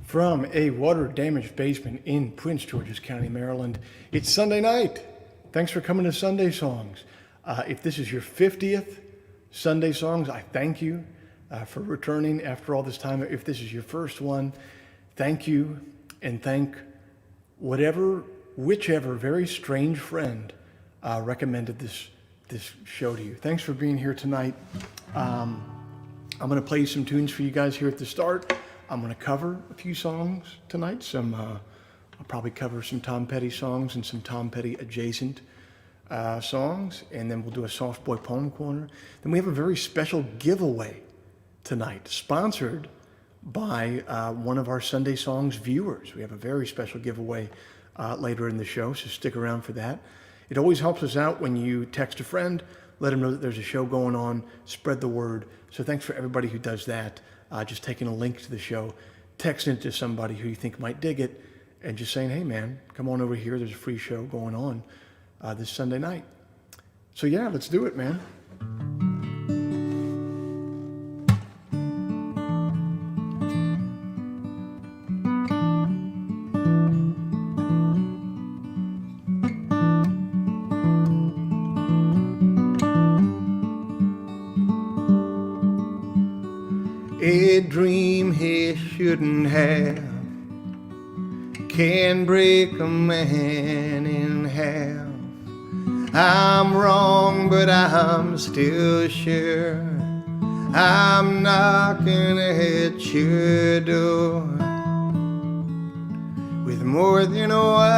From a water-damaged basement in Prince George's County, Maryland, it's Sunday night. Thanks for coming to Sunday Songs. If this is your 50th Sunday Songs, I thank you for returning after all this time. If this is your first one, thank you, and thank whichever very strange friend recommended this show to you. Thanks for being here tonight. I'm going to play some tunes for you guys here at the start. I'm going to cover a few songs tonight. I'll probably cover some Tom Petty songs and some Tom Petty adjacent songs, and then we'll do a Soft Boy Poem Corner. Then we have a very special giveaway tonight, sponsored by one of our Sunday Songs viewers. We have a very special giveaway later in the show, so stick around for that. It always helps us out when you text a friend, let them know that there's a show going on, spread the word. So thanks for everybody who does that. Just taking a link to the show, texting it to somebody who you think might dig it, and just saying, hey man, come on over here, there's a free show going on this Sunday night. So yeah, let's do it, man. A dream he shouldn't have can break a man in half. I'm wrong, but I'm still sure I'm knocking at your door with more than a wild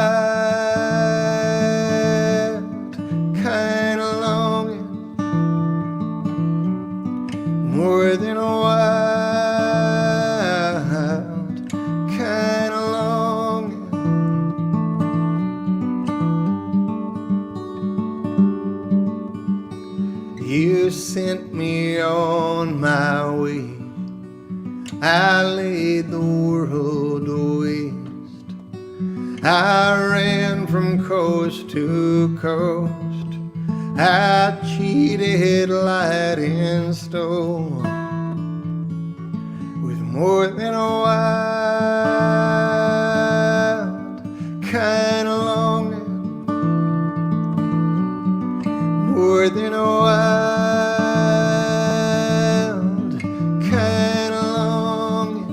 kind of longing, more than a wild kind of longing. You sent me on my way, I laid the world to waste. I ran from coast to coast, I cheated, lied, and stole with more than a wild kind of longing, more than a wild kind of longing.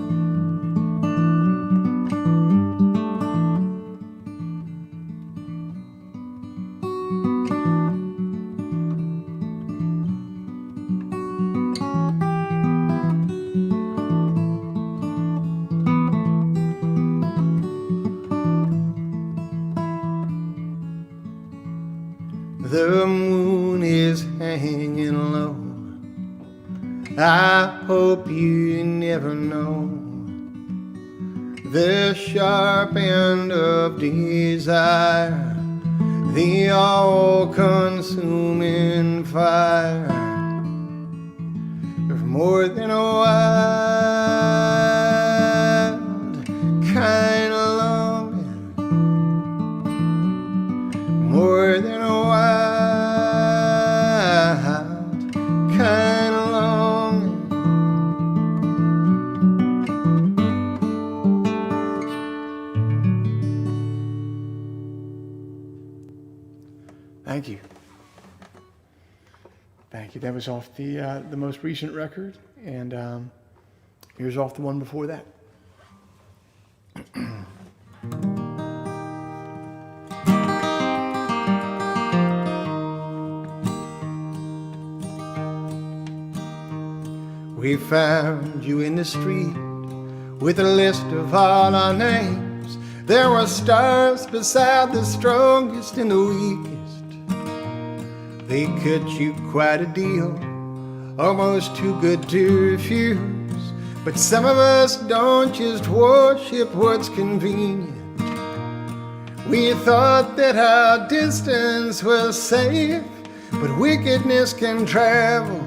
The moon is hanging low, I hope you never know the sharp end of desire, the all-consuming fire of more than a wild kind of longing, more than a wild kind of longing. Thank you. Thank you. That was off the most recent record, and here's off the one before that. We found you in the street with a list of all our names. There were stars beside the strongest and the weakest. They cut you quite a deal, almost too good to refuse. But some of us don't just worship what's convenient. We thought that our distance was safe, but wickedness can travel.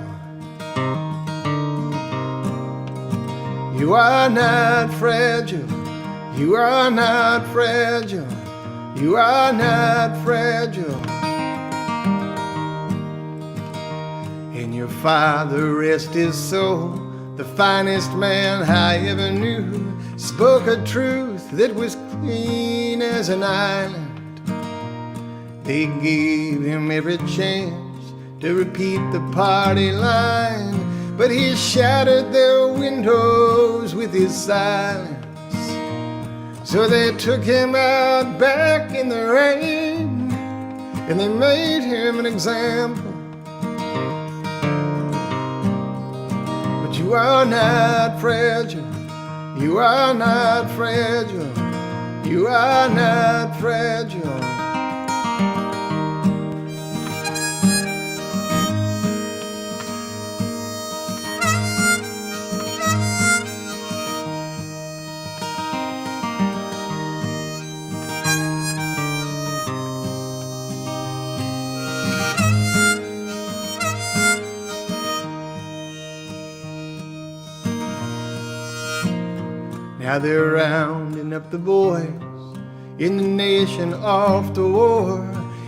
You are not fragile, you are not fragile, you are not fragile. And your father, rest his soul, the finest man I ever knew, spoke a truth that was clean as an island. They gave him every chance to repeat the party line, but he shattered their windows with his silence. So they took him out back in the rain, and they made him an example. But you are not fragile, you are not fragile, you are not fragile. Now they're rounding up the boys in the nation off to war,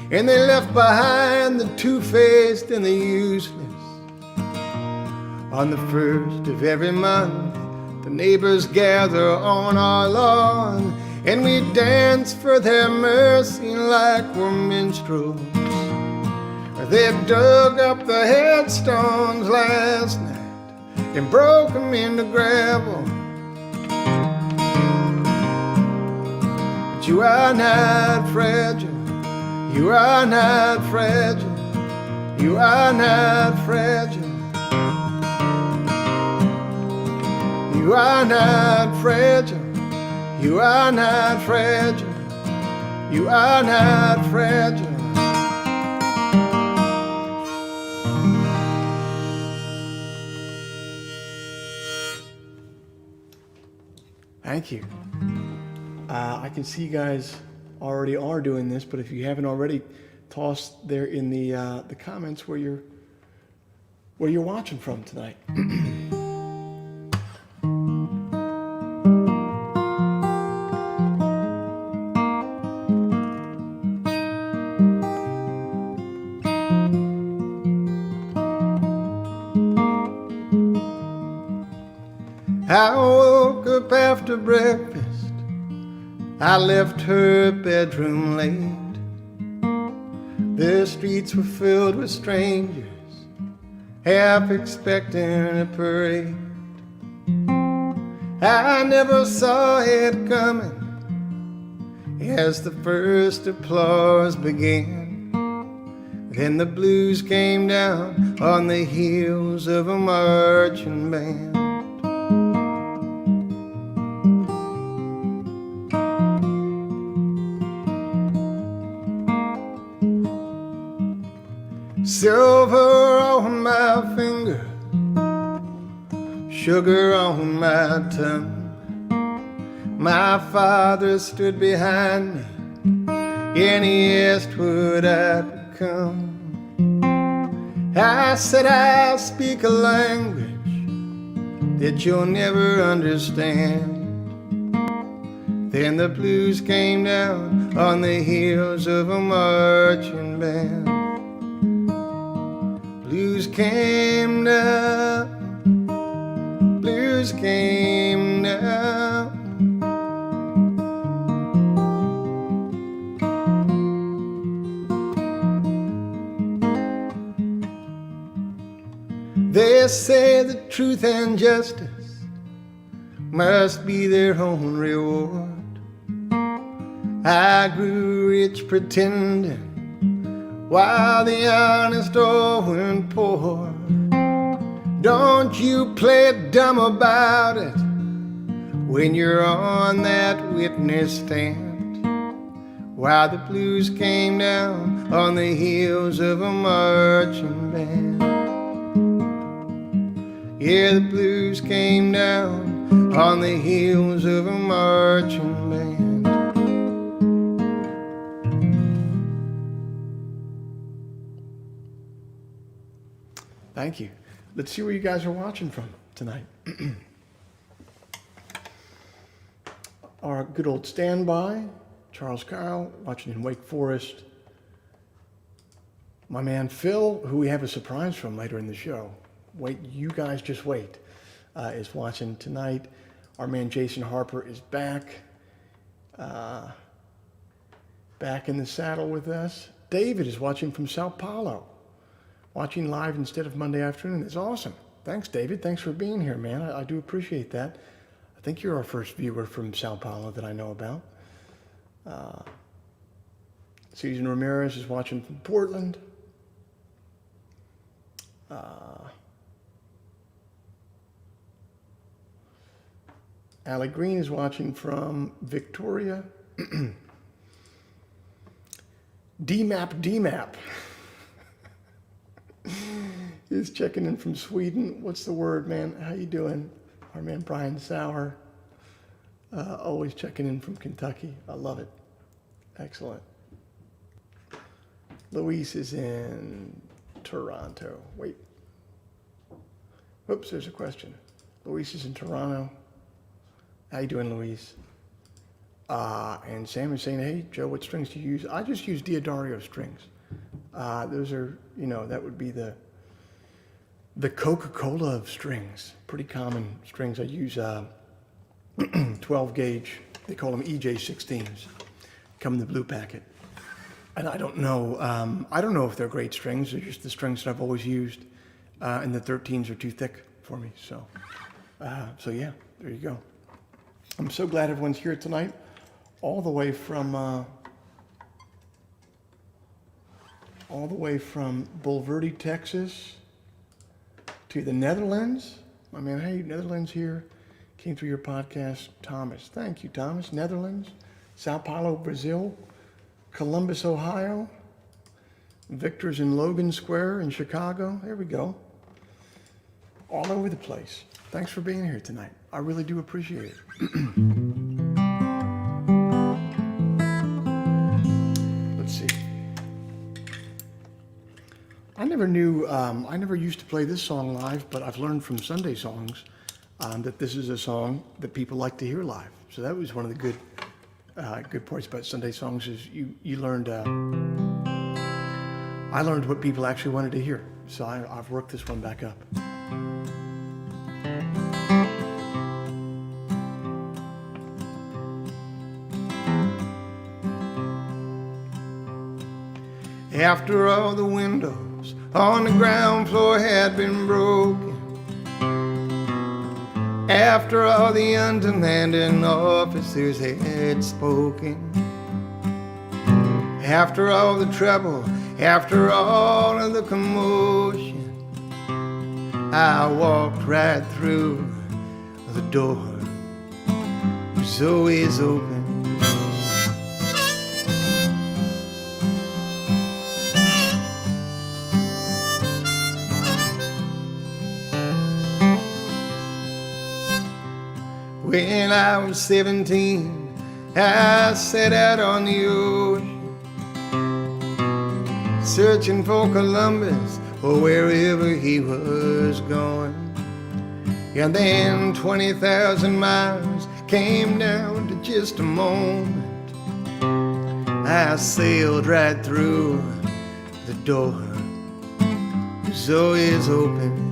and they left behind the two-faced and the useless. On the first of every month, the neighbors gather on our lawn, and we dance for their mercy like we're minstrels. They dug up the headstones last night and broke them into gravel. You are not fragile, you are not fragile, you are not fragile. You are not fragile, you are not fragile, you are not fragile. Thank you. I can see you guys already are doing this, but if you haven't already, toss there in the comments where you're watching from tonight. I woke up after breakfast, I left her bedroom late. The streets were filled with strangers, half expecting a parade. I never saw it coming as the first applause began. Then the blues came down on the heels of a marching band. Silver on my finger, sugar on my tongue. My father stood behind me and he asked what I'd become. I said I speak a language that you'll never understand. Then the blues came down on the heels of a marching band. Blues came down, blues came down. They say that truth and justice must be their own reward. I grew rich pretending, while the honest all went poor. Don't you play dumb about it when you're on that witness stand. While the blues came down on the heels of a marching band. Yeah, the blues came down on the heels of a marching band. Thank you. Let's see where you guys are watching from tonight. Our good old standby, Charles Kyle, watching in Wake Forest. My man Phil, who we have a surprise from later in the show. Wait, you guys just wait. is watching tonight. Our man Jason Harper is back in the saddle with us. David is watching from Sao Paulo, watching live instead of Monday afternoon. It's awesome. Thanks, David. Thanks for being here, man. I do appreciate that. I think you're our first viewer from Sao Paulo that I know about. Susan Ramirez is watching from Portland. Allie Green is watching from Victoria. DMAP is checking in from Sweden. What's the word, man? How you doing? Our man Brian Sauer, always checking in from Kentucky. I love it. Excellent. Luis is in Toronto. Wait. Oops, there's a question. Luis is in Toronto. How you doing, Luis? And Sam is saying, hey, Joe, what strings do you use? I just use Diodario strings. Those are, that would be the Coca-Cola of strings. Pretty common strings. I use 12 gauge. They call them EJ16s. Come in the blue packet. And I don't know if they're great strings. They're just the strings that I've always used. And the 13s are too thick for me. So yeah, there you go. I'm so glad everyone's here tonight, all the way from Bulverde, Texas, to the Netherlands. My man, hey, Netherlands here, came through your podcast, Thomas. Thank you, Thomas. Netherlands, Sao Paulo, Brazil, Columbus, Ohio. Victor's in Logan Square in Chicago. There we go. All over the place. Thanks for being here tonight. I really do appreciate it. Let's see. I never used to play this song live, but I've learned from Sunday songs that this is a song that people like to hear live. So that was one of the good parts about Sunday songs is you learned, I learned what people actually wanted to hear. So I've worked this one back up. After all the windows on the ground floor had been broken, after all the undemanding officers had spoken, after all the trouble, after all of the commotion, I walked right through the door. It was always open. When I was 17, I set out on the ocean, searching for Columbus or wherever he was going. And then 20,000 miles came down to just a moment. I sailed right through the door. It was always open.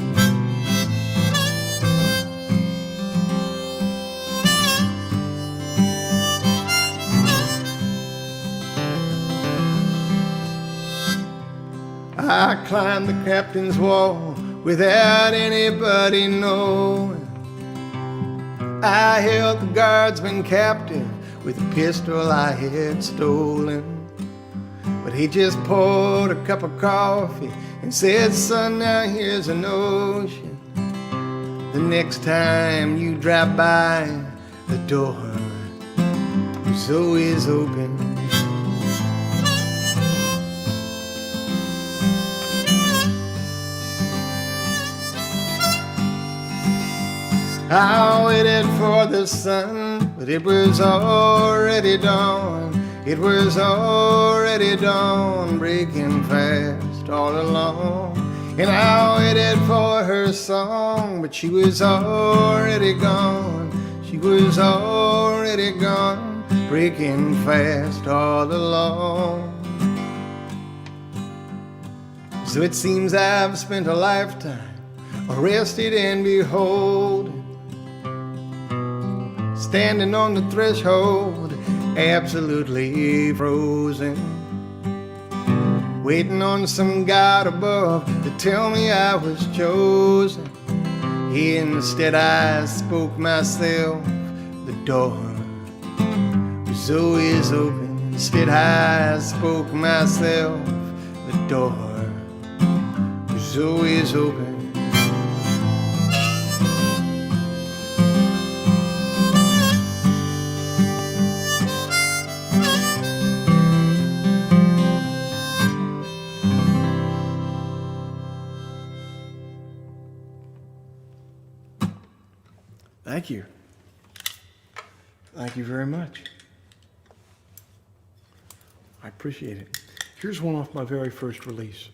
I climbed the captain's wall without anybody knowing. I held the guardsman captive with a pistol I had stolen. But he just poured a cup of coffee and said, son, now here's a notion. The next time you drive by the door, it's always open. I waited for the sun, but it was already dawn. It was already dawn, breaking fast all along. And I waited for her song, but she was already gone. She was already gone, breaking fast all along. So it seems I've spent a lifetime arrested and beholden, standing on the threshold, absolutely frozen, waiting on some God above to tell me I was chosen. Instead I spoke myself, the door was always open. Instead I spoke myself, the door was always open. Thank you. Thank you very much. I appreciate it. Here's one off my very first release.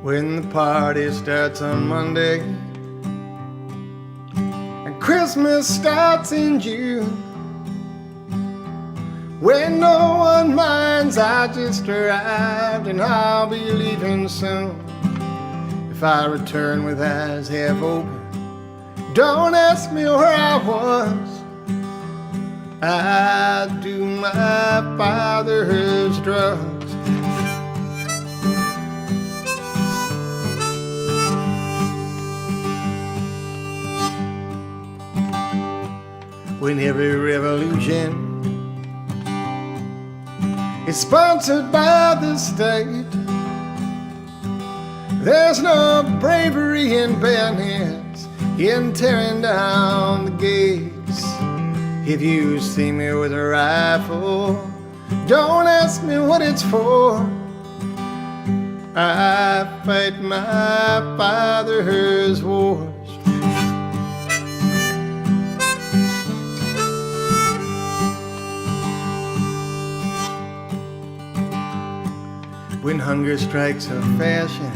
When the party starts on Monday and Christmas starts in June, when no one minds I just arrived and I'll be leaving soon. If I return with eyes half open, don't ask me where I was. I do my father's drugs. When every revolution is sponsored by the state, there's no bravery in bayonets in tearing down the gates. If you see me with a rifle, don't ask me what it's for. I fight my father's wars. When hunger strikes a fashion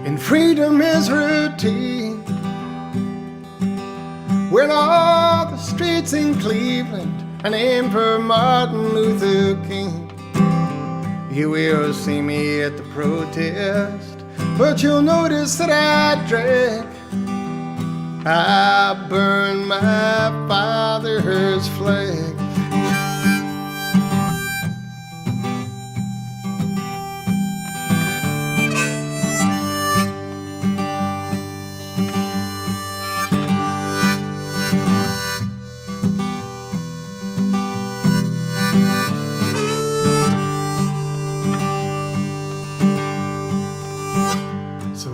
and freedom is routine, when all the streets in Cleveland are named for Martin Luther King, you will see me at the protest, but you'll notice that I drank. I burned my father's flag.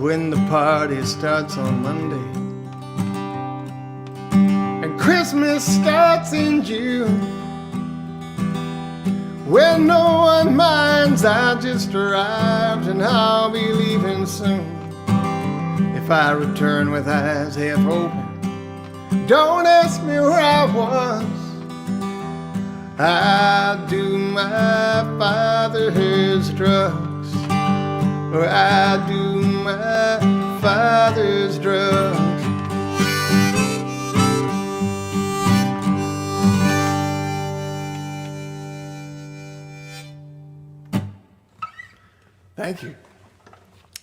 When the party starts on Monday and Christmas starts in June, when no one minds I just arrived and I'll be leaving soon. If I return with eyes half open, don't ask me where I was. I do my father's drugs, or I do my father's drugs. Thank you.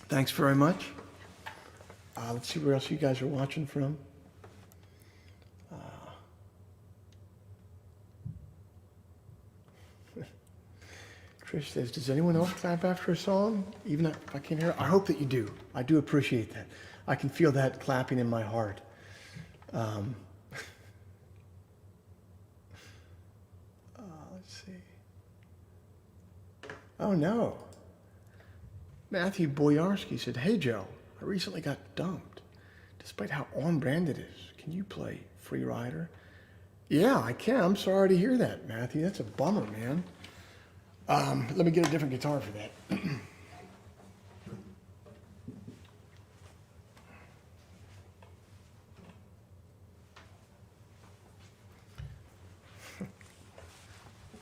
Thanks very much. Let's see where else you guys are watching from. Trish says, does anyone else clap after a song? Even if I can't hear it? I hope that you do. I do appreciate that. I can feel that clapping in my heart. Let's see. Oh, no. Matthew Boyarsky said, hey, Joe, I recently got dumped. Despite how on-brand it is, can you play Free Rider? Yeah, I can. I'm sorry to hear that, Matthew. That's a bummer, man. Let me get a different guitar for that.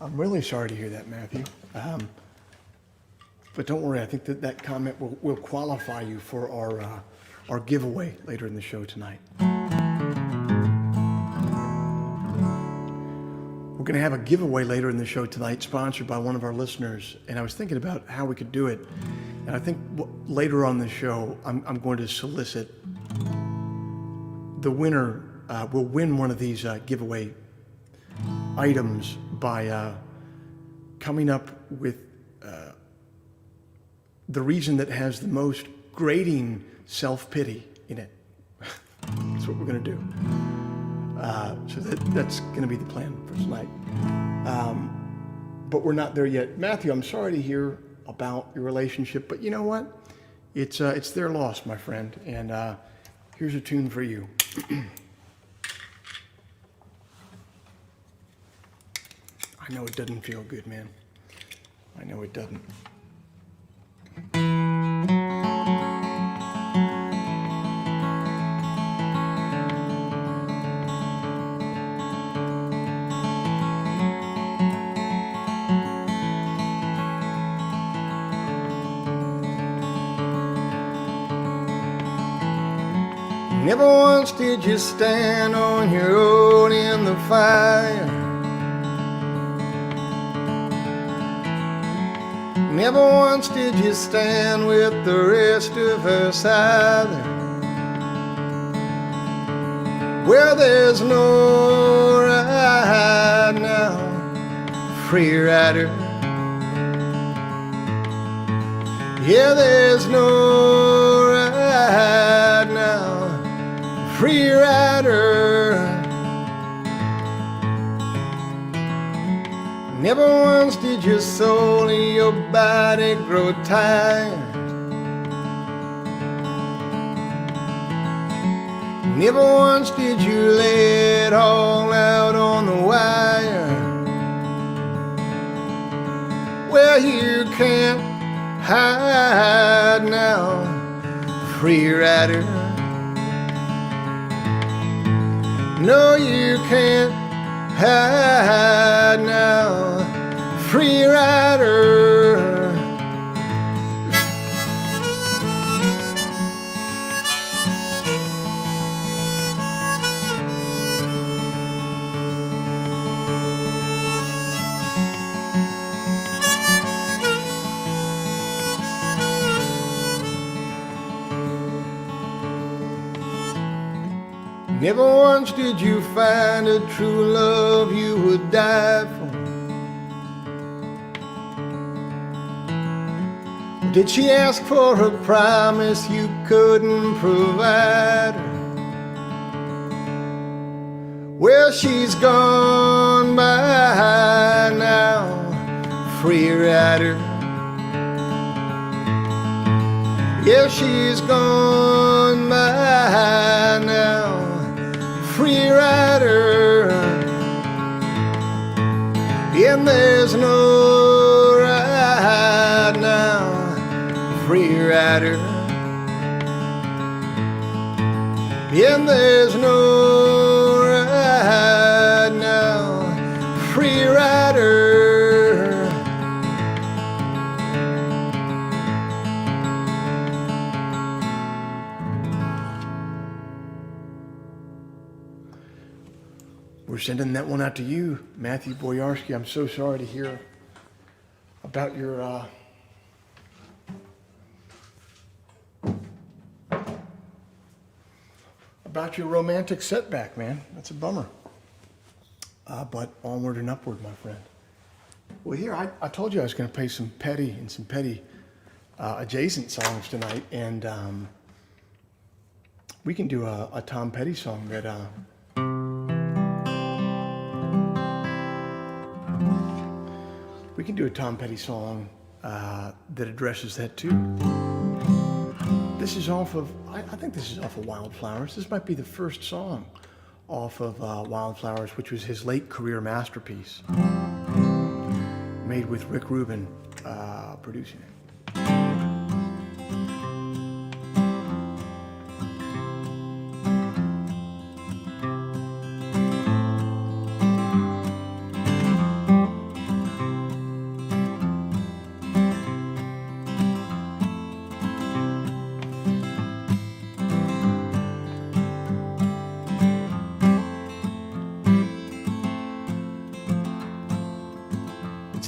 I'm really sorry to hear that, Matthew. But don't worry, I think that comment will qualify you for our giveaway later in the show tonight. We're going to have a giveaway later in the show tonight, sponsored by one of our listeners. And I was thinking about how we could do it. And I think later on the show, I'm going to solicit the winner. Will win one of these giveaway items by coming up with the reason that has the most grating self-pity in it. That's what we're going to do. So that's going to be the plan for tonight. But we're not there yet. Matthew, I'm sorry to hear about your relationship, but you know what? It's their loss, my friend. And here's a tune for you. I know it doesn't feel good, man. I know it doesn't. Never once did you stand on your own in the fire. Never once did you stand with the rest of us either. Where there's no right now, free rider. Yeah, there's no right now, free rider. Never once did your soul and your body grow tired. Never once did you lay it all out on the wire. Well, you can't hide now, free rider. No, you can't hide now, free rider. Never once did you find a true love you would die for. Did she ask for a promise you couldn't provide her? Well, she's gone by now, free rider. Yeah, she's gone by now, free rider. And there's no right now, free rider. And there's no right now, free rider. We're sending that one out to you, Matthew Boyarsky. I'm so sorry to hear about your romantic setback, man. That's a bummer. But onward and upward, my friend. Well, here, I told you I was going to play some petty adjacent songs tonight, and we can do a Tom Petty song that we can do a Tom Petty song that addresses that too. This is off of, I think this is off of Wildflowers. This might be the first song off of Wildflowers, which was his late career masterpiece, made with Rick Rubin producing it.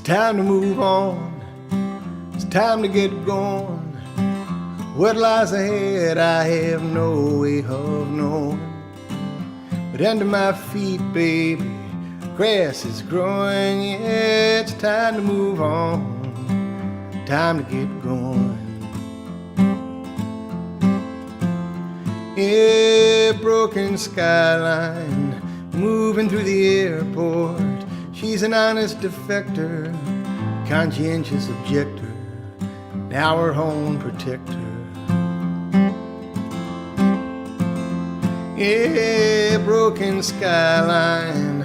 time to move on. It's time to get going. What lies ahead I have no way of knowing. But under my feet, baby, grass is growing. Yeah, it's time to move on. Time to get going. Yeah, broken skyline, moving through the airport. She's an honest defector, conscientious objector, now her home protector. Yeah, broken skyline,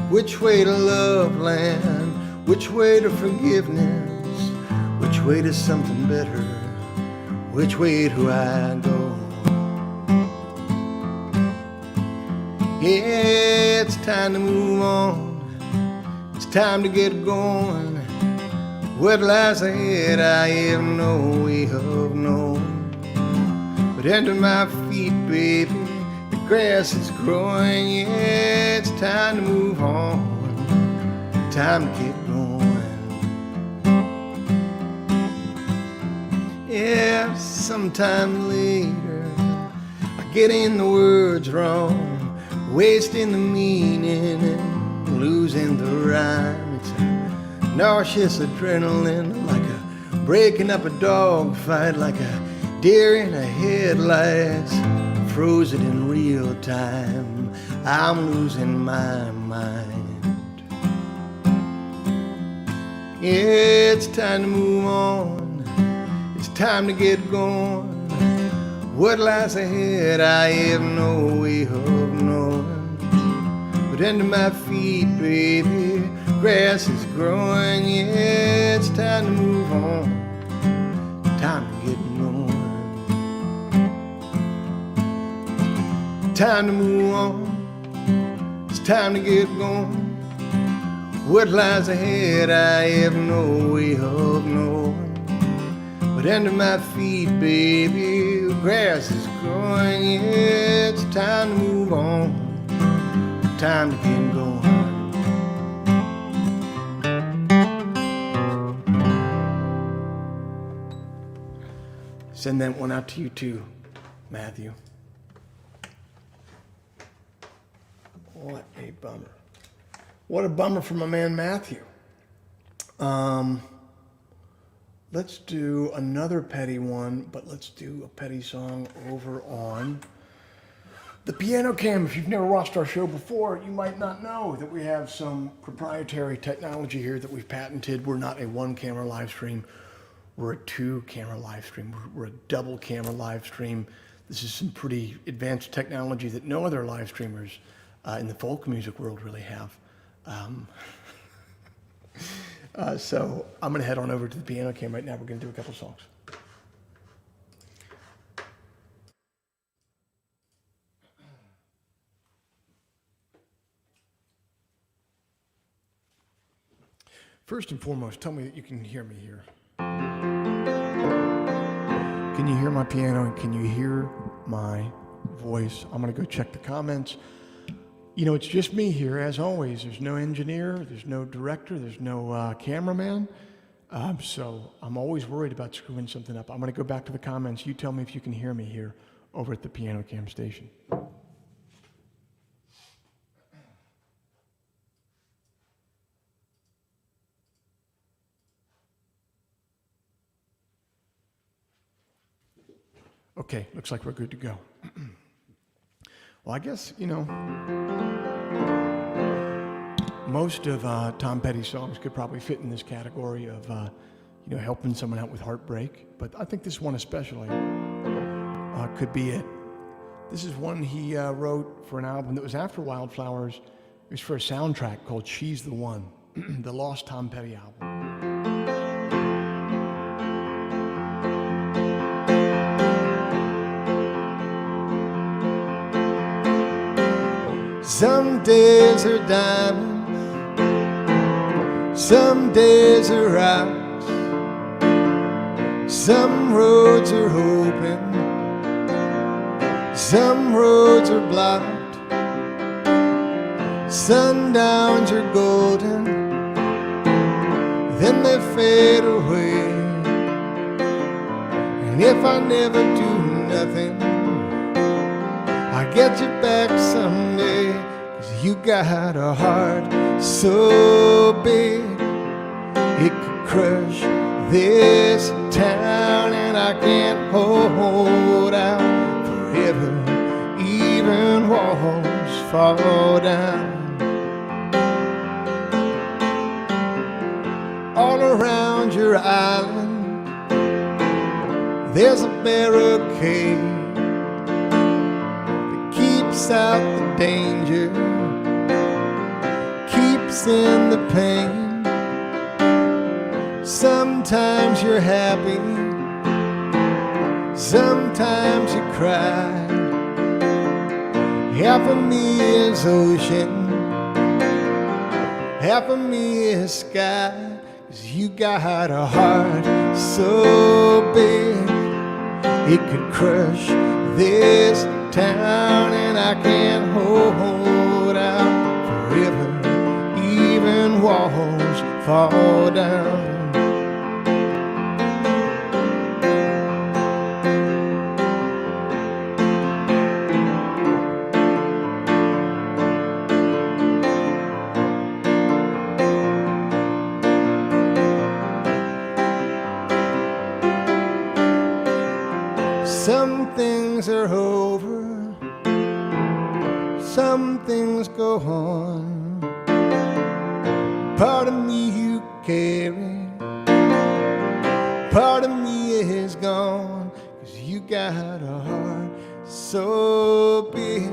which way to love land, which way to forgiveness, which way to something better, which way do I go? Yeah, it's time to move on, it's time to get going. What lies ahead I have no way of knowing. But under my feet, baby, the grass is growing. Yeah, it's time to move on, time to get going. Yeah, sometime later I get in the words wrong, wasting the meaning and losing the rhyme. It's a nauseous adrenaline, like a breaking up a dog fight, like a deer in a headlights, frozen in real time. I'm losing my mind. Yeah, it's time to move on, it's time to get going. What lies ahead I have no way of knowing. But under my feet, baby, grass is growing. Yeah, it's time to move on, time to get going. Time to move on, it's time to get going. What lies ahead I have no way of knowing. But under my feet, baby, grass is growing. Yeah, it's time to move on, time to get going. Send that one out to you too, Matthew. What a bummer. What a bummer for my man Matthew. Let's do another petty one, but let's do a petty song over on the piano cam. If you've never watched our show before, you might not know that we have some proprietary technology here that we've patented. We're not a one-camera live stream. We're a two-camera live stream. We're a double-camera live stream. This is some pretty advanced technology that no other live streamers in the folk music world really have. So I'm going to head on over to the piano cam right now. We're going to do a couple songs. First and foremost, tell me that you can hear me here. Can you hear my piano and can you hear my voice? I'm going to go check the comments. You know, it's just me here, as always. There's no engineer, there's no director, there's no cameraman. So I'm always worried about screwing something up. I'm going to go back to the comments. You tell me if you can hear me here over at the piano cam station. Okay, looks like we're good to go. Well, I guess, you know, most of Tom Petty's songs could probably fit in this category of, you know, helping someone out with heartbreak. But I think this one especially could be it. This is one he wrote for an album that was after Wildflowers. It was for a soundtrack called She's the One, the Lost Tom Petty album. Some days are diamonds, some days are rocks, some roads are open, some roads are blocked, sundowns are golden, then they fade away. And if I never do nothing, I'll get you back someday. 'Cause you got a heart so big it could crush this town, and I can't hold out forever, even walls fall down. All around your island there's a barricade that keeps out the danger, keeps in the pain. Sometimes you're happy, sometimes you cry. Half of me is ocean, half of me is sky. 'Cause you got a heart so big it could crush this town, and I can't hold out forever, even walls fall down. Some things are over, some things go on. Part of me you carry, part of me is gone. 'Cause you got a heart so big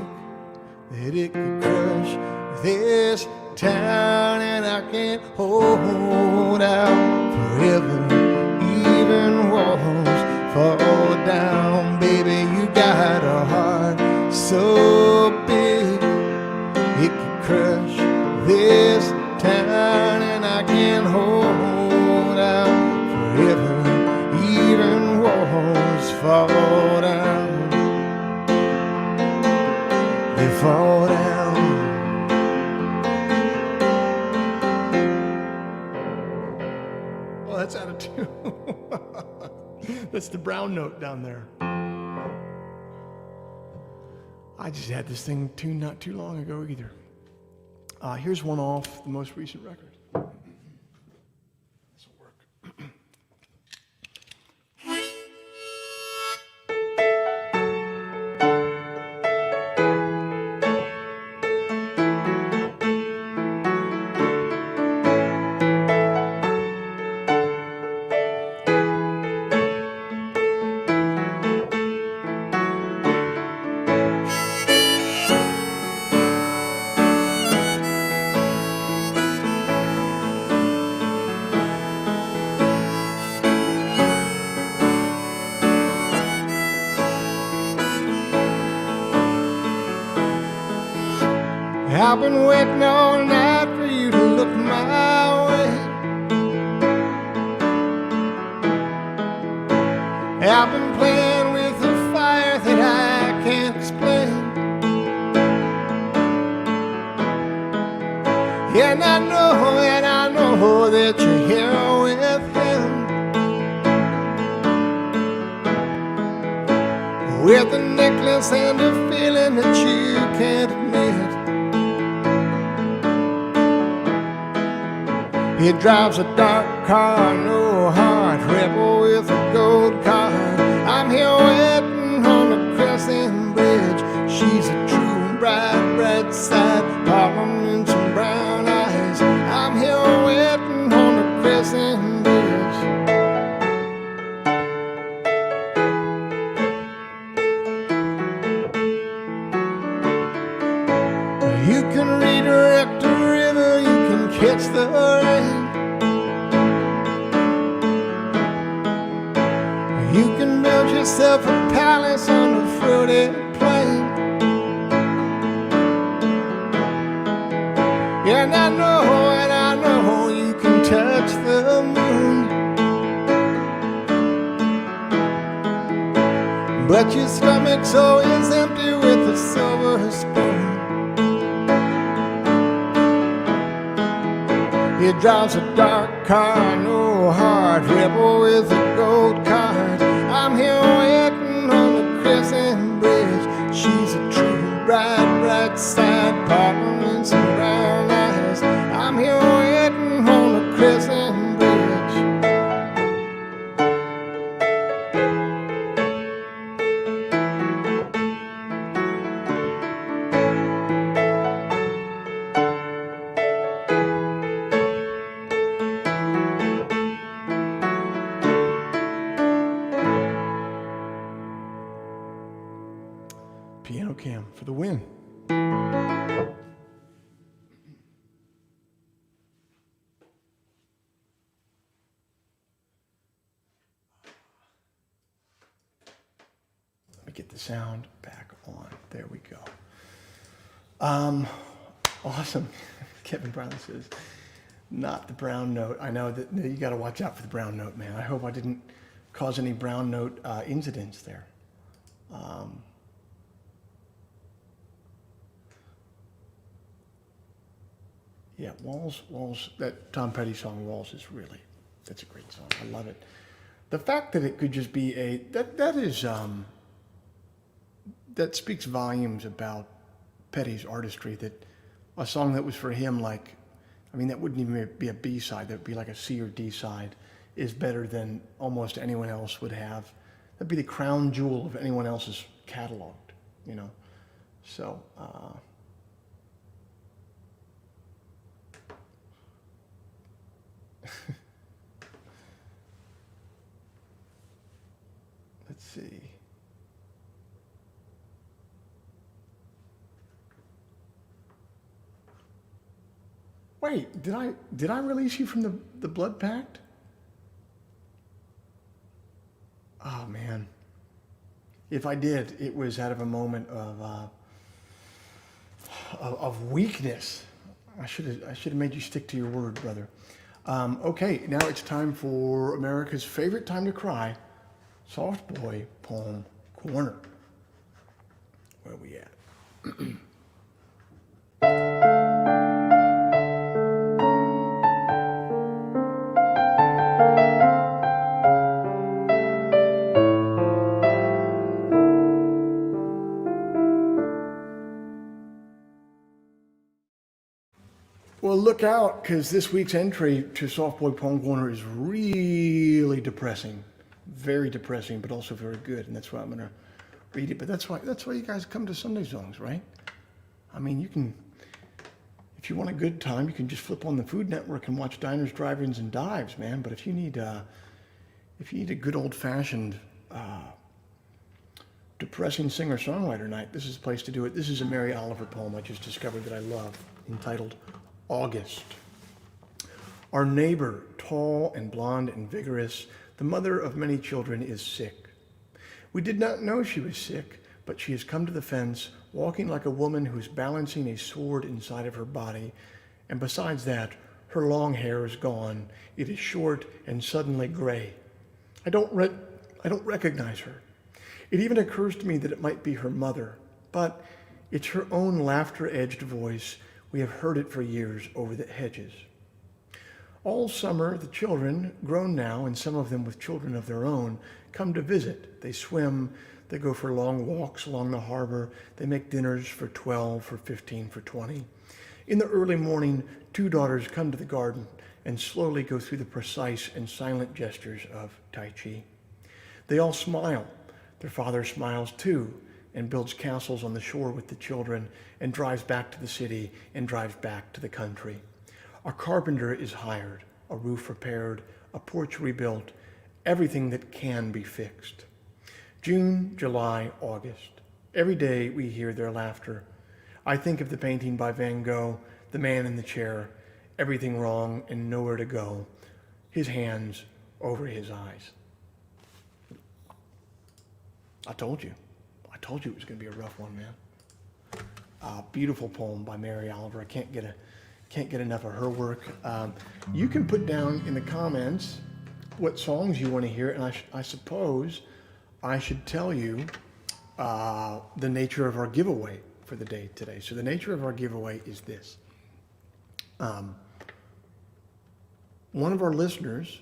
that it could crush this town, and I can't hold out forever, even walls fall down. Baby, you got a heart so big it could crush this town, and I can't hold out forever, even walls fall down. They fall down. Well, that's out of tune. That's the brown note down there. I just had this thing tuned not too long ago either. Here's one off the most recent record. This will work. I've been waiting all night for you to look my way. I've been playing with a fire that I can't explain. And I know that you're here with him, with a necklace and a feeling that you can't admit. He drives a dark car, no heart, rebel with a gold card. I'm here waiting on the crescent bridge. She's a true bright, bright side, parliament and brown eyes. I'm here waiting on the crescent bridge. You can redirect a river, you can catch the rain. You can build yourself a palace on a fruited plain. And I know you can touch the moon, but your stomach's always empty with a silver spoon. He drives a dark car, no heart, rebel with a gold card. I'm here waiting on the crescent bridge. She's a true bride, bright side, parliaments and brown eyes. I'm here waiting on the crescent bridge. Piano Cam for the win. Let me get the sound back on. There we go. Awesome. Kevin Brown says, not the brown note. I know that you got to watch out for the brown note, man. I hope I didn't cause any brown note incidents there. Yeah, Walls, that Tom Petty song, Walls, is really, that's a great song. I love it. The fact that it could just be that speaks volumes about Petty's artistry, that a song that was for him, like, I mean, that wouldn't even be a B-side, that would be like a C or D side, is better than almost anyone else would have. That'd be the crown jewel of anyone else's cataloged, you know? So, let's see. Wait, did I release you from the blood pact? Oh man. If I did, it was out of a moment of weakness. I should have made you stick to your word, brother. Okay, now it's time for America's favorite time to cry, Soft Boy Poem Corner. Where are we at? Well, look out, because this week's entry to Soft Boy Poem Corner is really depressing. Very depressing, but also very good, and that's why I'm going to read it. But that's why you guys come to Sunday Songs, right? I mean, you can, if you want a good time, you can just flip on the Food Network and watch Diners, Drive-Ins, and Dives, man. But if you need a good old-fashioned depressing singer-songwriter night, this is the place to do it. This is a Mary Oliver poem I just discovered that I love, entitled August. Our neighbor, tall and blonde and vigorous, the mother of many children, is sick. We did not know she was sick, but she has come to the fence, walking like a woman who's balancing a sword inside of her body, and besides that, her long hair is gone. It is short and suddenly gray. I don't recognize her. It even occurs to me that it might be her mother, but it's her own laughter-edged voice. We have heard it for years over the hedges. All summer, the children, grown now, and some of them with children of their own, come to visit. They swim, they go for long walks along the harbor, they make dinners for 12, for 15, for 20. In the early morning, 2 daughters come to the garden and slowly go through the precise and silent gestures of Tai Chi. They all smile. Their father smiles too, and builds castles on the shore with the children, and drives back to the city, and drives back to the country. A carpenter is hired, a roof repaired, a porch rebuilt, everything that can be fixed. June, July, August. Every day we hear their laughter. I think of the painting by Van Gogh, the man in the chair, everything wrong and nowhere to go, his hands over his eyes. I told you it was going to be a rough one, man. Beautiful poem by Mary Oliver. I can't get enough of her work. You can put down in the comments what songs you want to hear, and I suppose I should tell you the nature of our giveaway for the day today. So the nature of our giveaway is this. one of our listeners,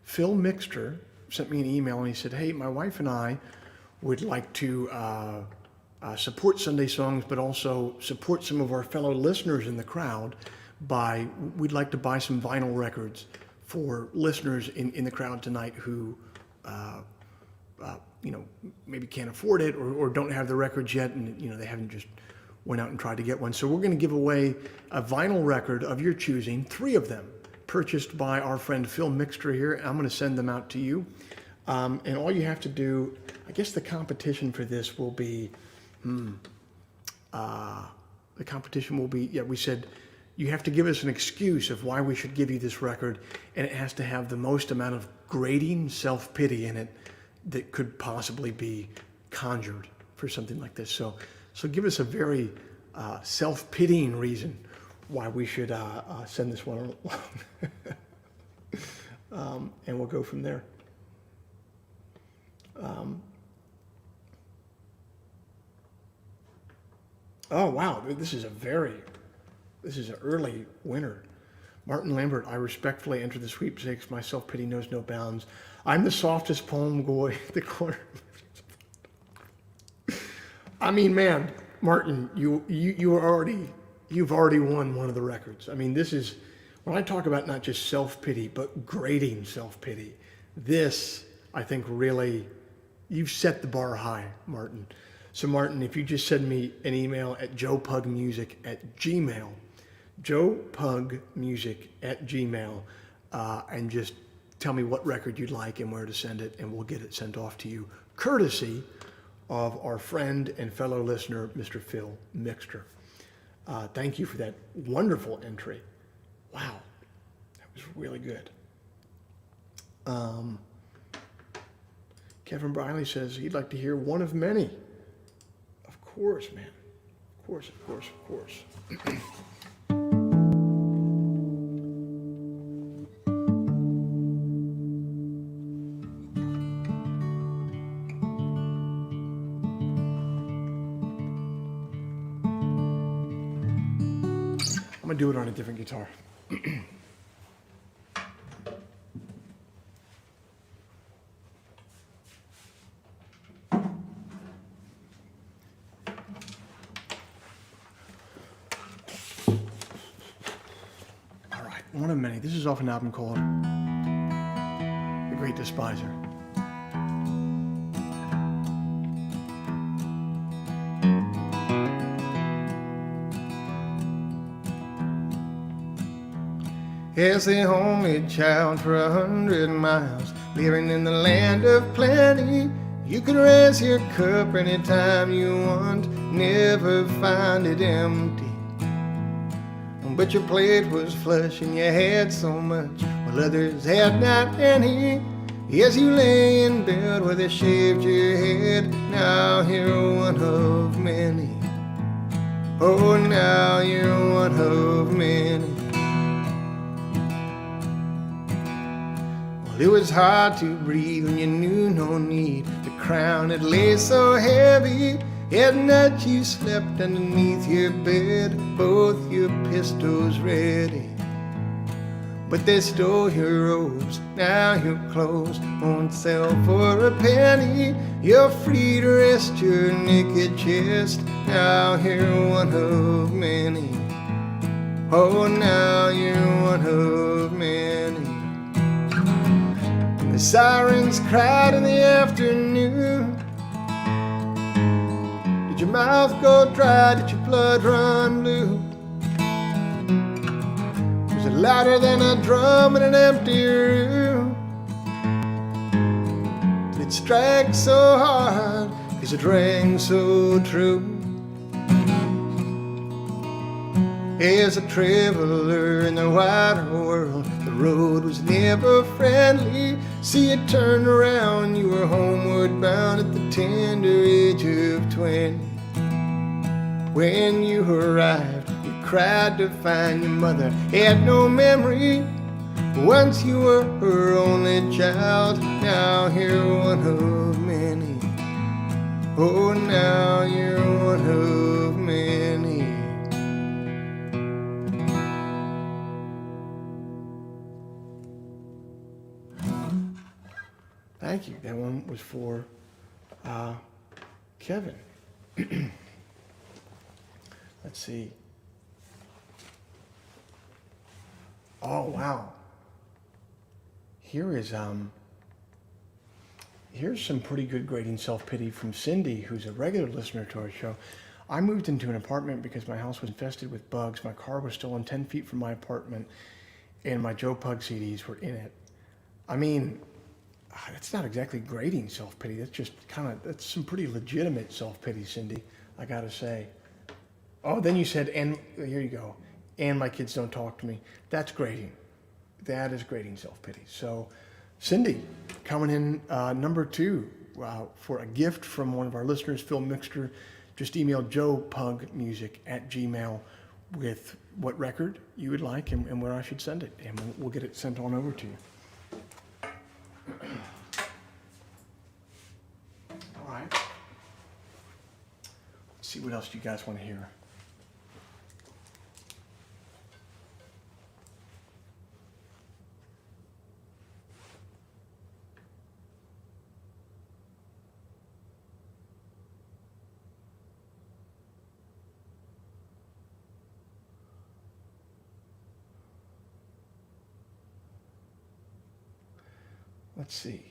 Phil Mixter, sent me an email and he said, hey, my wife and I would like to support Sunday Songs, but also support some of our fellow listeners in the crowd we'd like to buy some vinyl records for listeners in the crowd tonight who, maybe can't afford it or don't have the records yet, and they haven't just went out and tried to get one. So we're going to give away a vinyl record of your choosing, 3 of them, purchased by our friend Phil Mixter here. I'm going to send them out to you, and all you have to do, I guess the competition for this will be, we said you have to give us an excuse of why we should give you this record, and it has to have the most amount of grating self-pity in it that could possibly be conjured for something like this. So give us a very self-pitying reason why we should send this one along. And we'll go from there. Oh, wow, this is an early winner. Martin Lambert, I respectfully enter the sweepstakes. My self-pity knows no bounds. I'm the softest poem boy in the corner. I mean, man, Martin, you've already won one of the records. I mean, this is, when I talk about not just self-pity, but grating self-pity, this, I think, really, you've set the bar high, Martin. So, Martin, if you just send me an email at joepugmusic@gmail, joepugmusic@gmail, and just tell me what record you'd like and where to send it, and we'll get it sent off to you, courtesy of our friend and fellow listener, Mr. Phil Mixter. Thank you for that wonderful entry. Wow, that was really good. Kevin Briley says he'd like to hear one of many. Of course, man. Of course. I'm going to do it on a different guitar. All right, one of many. This is off an album called The Great Despiser. As the only child for 100 miles, living in the land of plenty, you could raise your cup anytime you want, never find it empty. But your plate was flush and you had so much, while others had not any. As you lay in bed where they shaved your head, now you're one of many. Oh, now you're one of many. It was hard to breathe when you knew no need. The crown had lay so heavy. At night you slept underneath your bed, both your pistols ready. But they stole your robes, now your clothes won't sell for a penny. You're free to rest your naked chest, now you're one of many. Oh, now you're one of many. The sirens cried in the afternoon. Did your mouth go dry? Did your blood run blue? Was it louder than a drum in an empty room? Did it strike so hard? 'Cause it rang so true? As a traveler in the wider world, the road was never friendly. See, you turned around, you were homeward bound at the tender age of 20. When you arrived, you cried to find your mother had no memory. Once you were her only child, now you're one of many. Oh, now you're one of many. Thank you. That one was for Kevin. Let's see. Oh, wow. Here's some pretty good grading self-pity from Cindy, who's a regular listener to our show. I moved into an apartment because my house was infested with bugs. My car was stolen 10 feet from my apartment, and my Joe Pug CDs were in it. I mean, that's not exactly grading self-pity. That's just that's some pretty legitimate self-pity, Cindy, I gotta say. Oh, then you said, and here you go, and my kids don't talk to me. That's grading. That is grading self-pity. So, Cindy, coming in number 2 for a gift from one of our listeners, Phil Mixter. Just email joepugmusic@gmail with what record you would like and where I should send it, and we'll get it sent on over to you. All right. Let's see what else you guys want to hear. Let's see.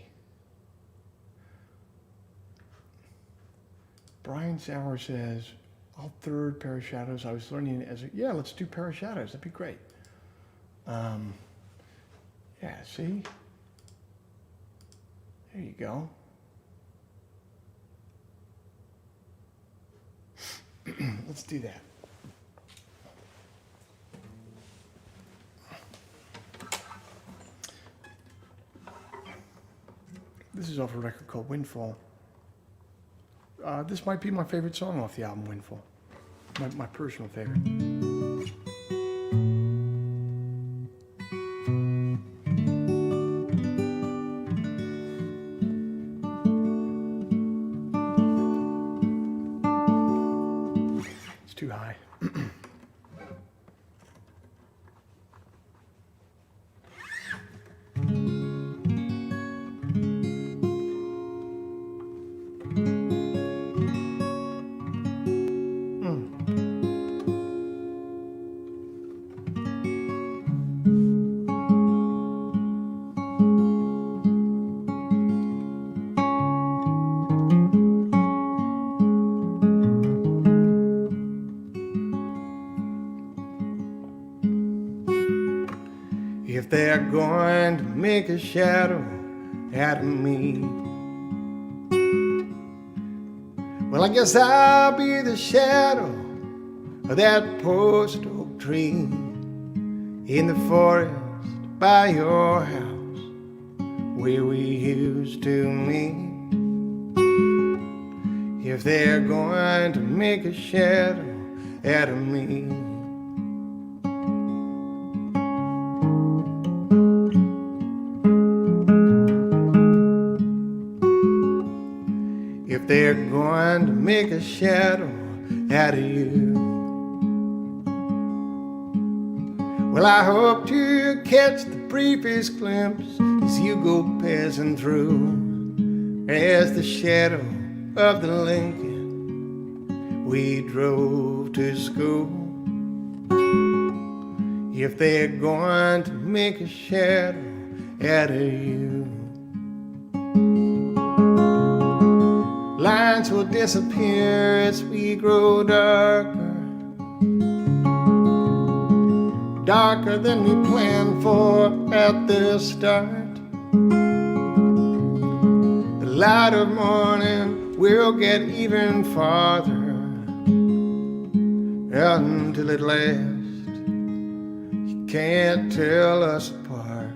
Brian Sauer says, I'll third Pair of Shadows. I was learning yeah, let's do Pair of Shadows. That'd be great. Yeah, see? There you go. Let's do that. This is off a record called Windfall. This might be my favorite song off the album Windfall. My personal favorite. It's too high. If they're going to make a shadow out of me, well, I guess I'll be the shadow of that post oak tree in the forest by your house where we used to meet. If they're going to make a shadow out of me, if they're going to make a shadow out of you, well, I hope to catch the briefest glimpse as you go passing through, as the shadow of the Lincoln we drove to school. If they're going to make a shadow out of you, lines will disappear as we grow darker, darker than we planned for at the start. The light of morning will get even farther until at last you can't tell us apart.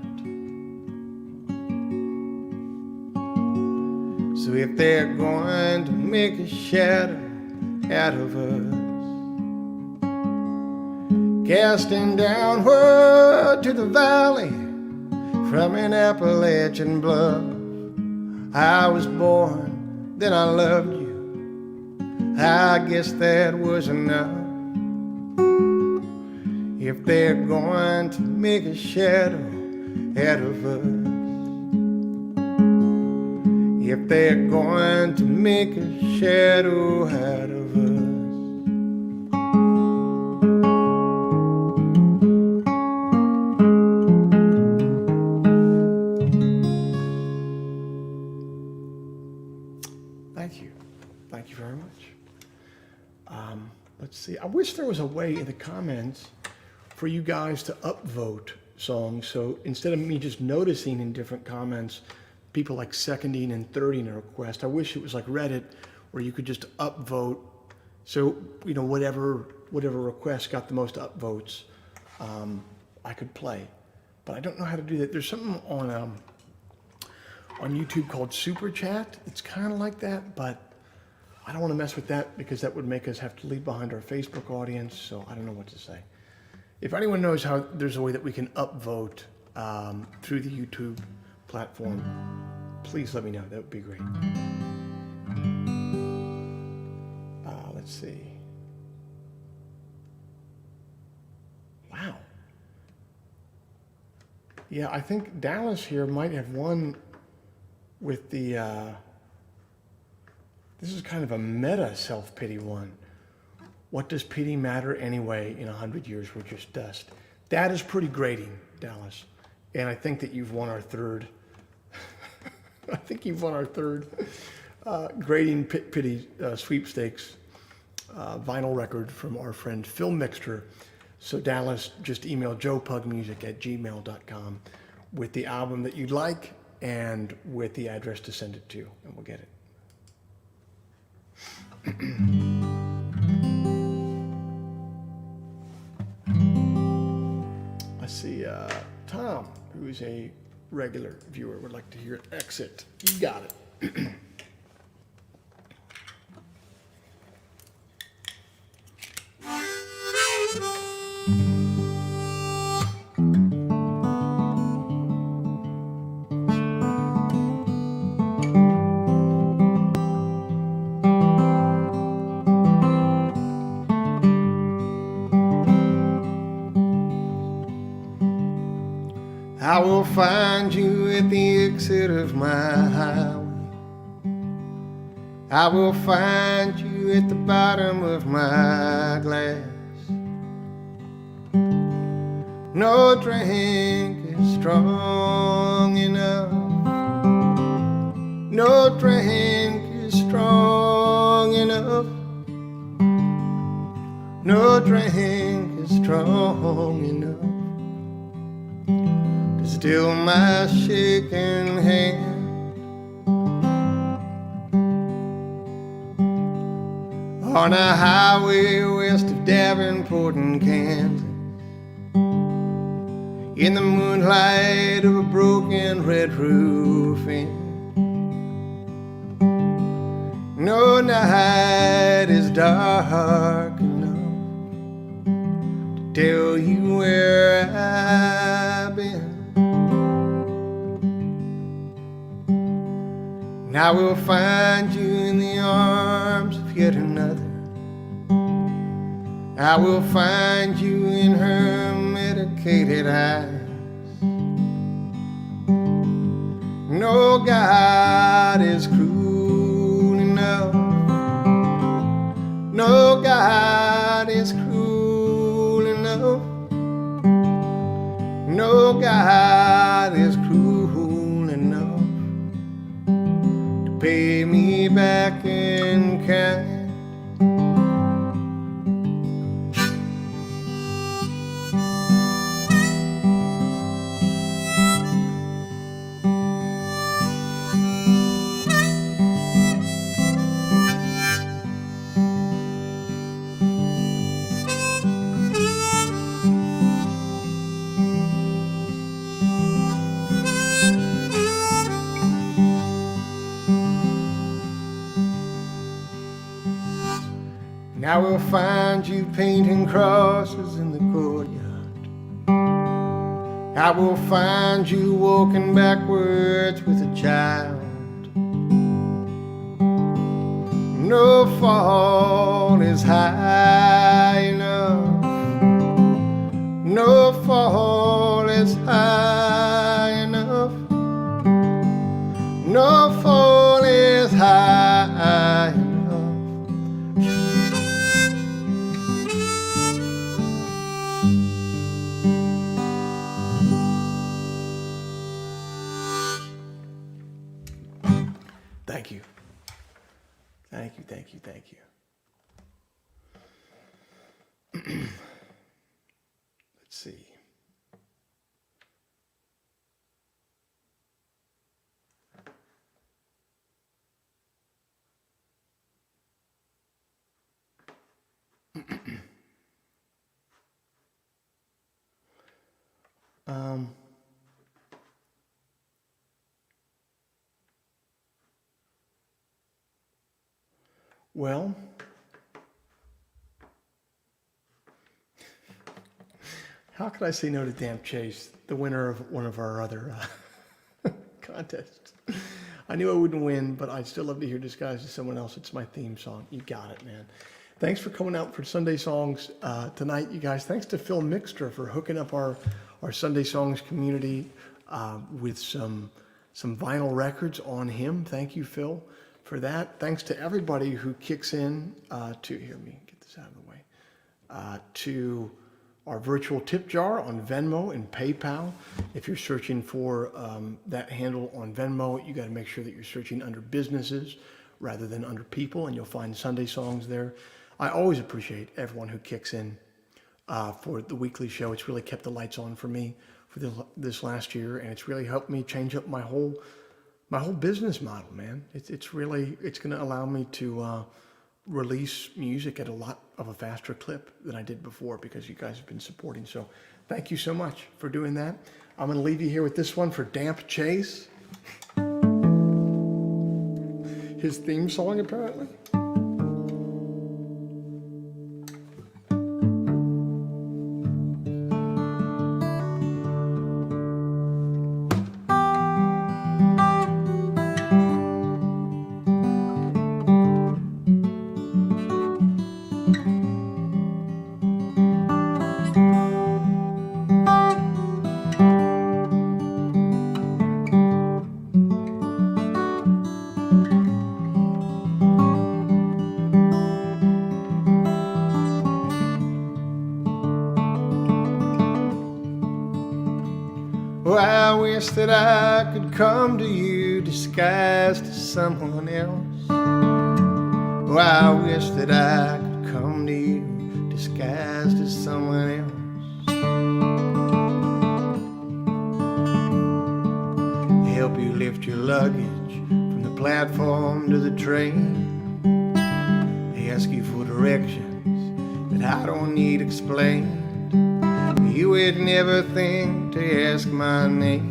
So if they're going to make a shadow out of us, casting downward to the valley from an Appalachian bluff, I was born, then I loved you, I guess that was enough. If they're going to make a shadow out of us, if they're going to make a shadow out of us. Thank you. Thank you very much. Let's see. I wish there was a way in the comments for you guys to upvote songs. So instead of me just noticing in different comments, people like seconding and thirding a request, I wish it was like Reddit where you could just upvote. So, you know, whatever request got the most upvotes, I could play. But I don't know how to do that. There's something on YouTube called Super Chat. It's kind of like that, but I don't want to mess with that because that would make us have to leave behind our Facebook audience. So I don't know what to say. If anyone knows how there's a way that we can upvote through the YouTube platform, please let me know. That would be great. Let's see. Wow. Yeah, I think Dallas here might have won with the, this is kind of a meta self-pity one. What does pity matter anyway? In 100 years, we're just dust. That is pretty grating, Dallas. And I think that you've won our third, I think you've won our third grading pity sweepstakes vinyl record from our friend Phil Mixter. So Dallas, just email joepugmusic@gmail.com with the album that you'd like and with the address to send it to, and we'll get it. I see Tom, who is a regular viewer, would like to hear Exit. You got it. I will find you at the exit of my highway. I will find you at the bottom of my glass. No drink is strong enough. No drink is strong enough. No drink is strong enough to still my shaking hand. On a highway west of Davenport and Kansas, in the moonlight of a broken red roof inn. No night is dark enough to tell you where I've been. And I will find you in the arms of yet another. I will find you in her medicated eyes. No God is cruel enough. No God is cruel enough. No God is cruel enough to pay me back in kind. And I will find you painting crosses in the courtyard. I will find you walking backwards with a child. No fall is high enough. No fall is high enough. No fall Thank you, thank you, thank you. Let's see. Well, how could I say no to Damp Chase, the winner of one of our other contests? I knew I wouldn't win, but I'd still love to hear Disguised as Someone Else. It's my theme song. You got it, man. Thanks for coming out for Sunday Songs tonight, you guys. Thanks to Phil Mixter for hooking up our Sunday Songs community with some vinyl records on him. Thank you, Phil, for that. Thanks to everybody who kicks in to, hear me get this out of the way, to our virtual tip jar on Venmo and PayPal. If you're searching for that handle on Venmo, you got to make sure that you're searching under businesses rather than under people, and you'll find Sunday Songs there. I always appreciate everyone who kicks in for the weekly show. It's really kept the lights on for me for this last year, and it's really helped me change up my whole business model, man. It's going to allow me to release music at a lot of a faster clip than I did before because you guys have been supporting. So thank you so much for doing that. I'm going to leave you here with this one for Damp Chase. His theme song, apparently. Oh, I wish that I could come to you disguised as someone else. Oh, I wish that I could come to you disguised as someone else. Help you lift your luggage from the platform to the train. Ask you for directions that I don't need explained. You would never think to ask my name.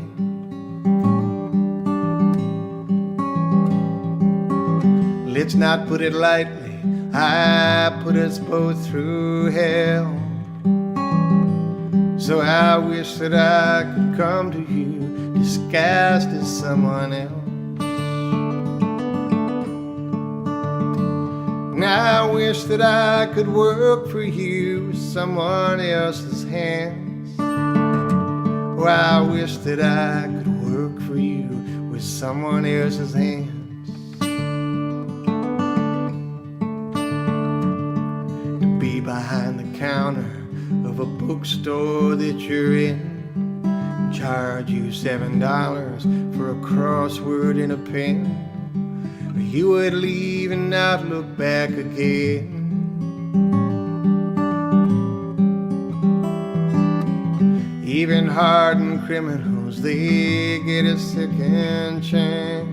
Let's not put it lightly, I put us both through hell. So I wish that I could come to you disguised as someone else. And I wish that I could work for you with someone else's hands. Oh, I wish that I could work for you with someone else's hands. To be behind the counter of a bookstore that you're in, and charge you $7 for a crossword and a pen. You would leave and not look back again. Even hardened criminals, they get a second chance.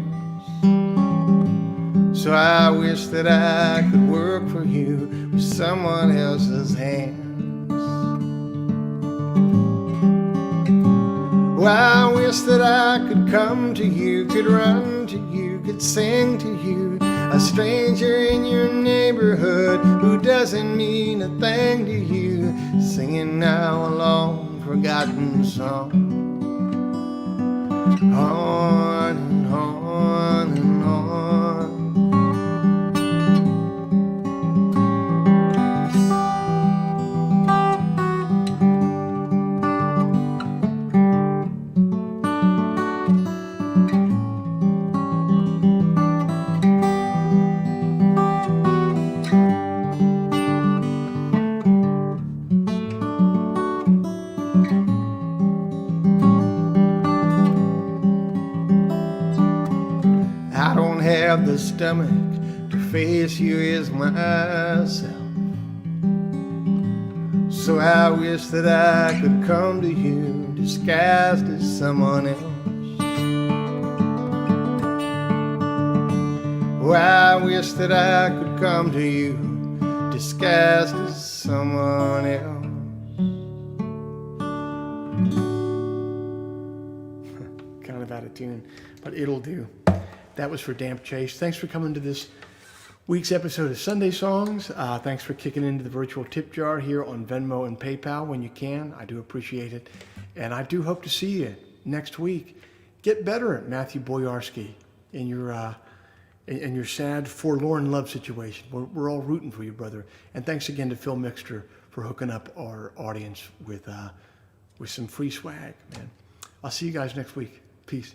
So I wish that I could work for you with someone else's hands. Well, I wish that I could come to you, could run to you, could sing to you, a stranger in your neighborhood who doesn't mean a thing to you, singing now a long forgotten song. On and on and on. I don't have the stomach to face you as myself. So I wish that I could come to you disguised as someone else. Oh, I wish that I could come to you disguised as someone else. Kind of out of tune, but it'll do. That was for Damp Chase. Thanks for coming to this week's episode of Sunday Songs. Thanks for kicking into the virtual tip jar here on Venmo and PayPal when you can. I do appreciate it. And I do hope to see you next week. Get better at Matthew Boyarsky in your sad, forlorn love situation. We're all rooting for you, brother. And thanks again to Phil Mixter for hooking up our audience with some free swag, man. I'll see you guys next week. Peace.